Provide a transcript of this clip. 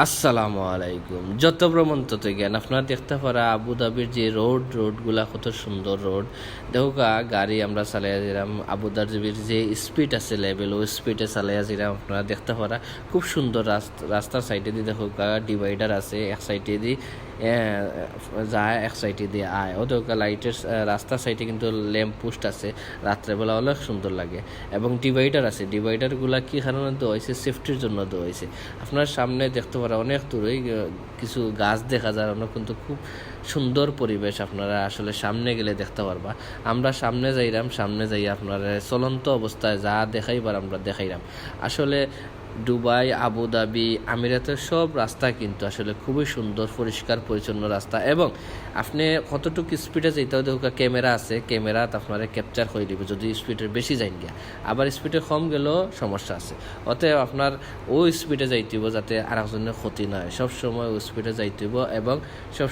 আসসালামু আলাইকুম। যত ভ্রমণ তত জ্ঞান। আপনারা দেখতে পারা আবুধাবির যে রোডগুলা কত সুন্দর রোড। দেখুকা গাড়ি আমরা চালাইয়া দিলাম, আবুধাবির যে স্পিড আছে লেভেল ও স্পিডে চালাইয়া দিলাম। আপনারা দেখতে পারা খুব সুন্দর রাস্তার সাইডে দিয়ে দেখুকা ডিভাইডার আছে, এক সাইডে দিয়ে যায়, এক সাইডে দিয়ে আয়। ও দেখুকা লাইটের রাস্তার সাইডে কিন্তু ল্যাম্প পোস্ট আছে, রাত্রেবেলা অনেক সুন্দর লাগে। এবং ডিভাইডার আছে, ডিভাইডারগুলা কী কারণে দেওয়া হয়েছে? সেফটির জন্য দেওয়া হয়েছে। আপনার সামনে দেখতে পারা অনেক দূরে কিছু গাছ দেখা যায়, অনেক কিন্তু খুব সুন্দর পরিবেশ। আপনারা আসলে সামনে গেলে দেখতে পারবা। আমরা সামনে যাই আপনারা চলন্ত অবস্থায় যা দেখাইবার আমরা দেখাইলাম। আসলে দুবাই, আবুধাবি, আমিরাতের সব রাস্তা কিন্তু আসলে খুবই সুন্দর, পরিষ্কার পরিচ্ছন্ন রাস্তা। এবং আপনি কতটুকু স্পিডে যেতেও দেখুক ক্যামেরা আছে, ক্যামেরাত আপনারা ক্যাপচার করে দিবে যদি স্পিডের বেশি যাই গিয়া। আবার স্পিডে কম গেলেও সমস্যা আছে। অতএব আপনার ওই স্পিডে যাইতে হইব যাতে আরেকজনের ক্ষতি না হয়। সবসময় ওই স্পিডে যাইতে হইব এবং সব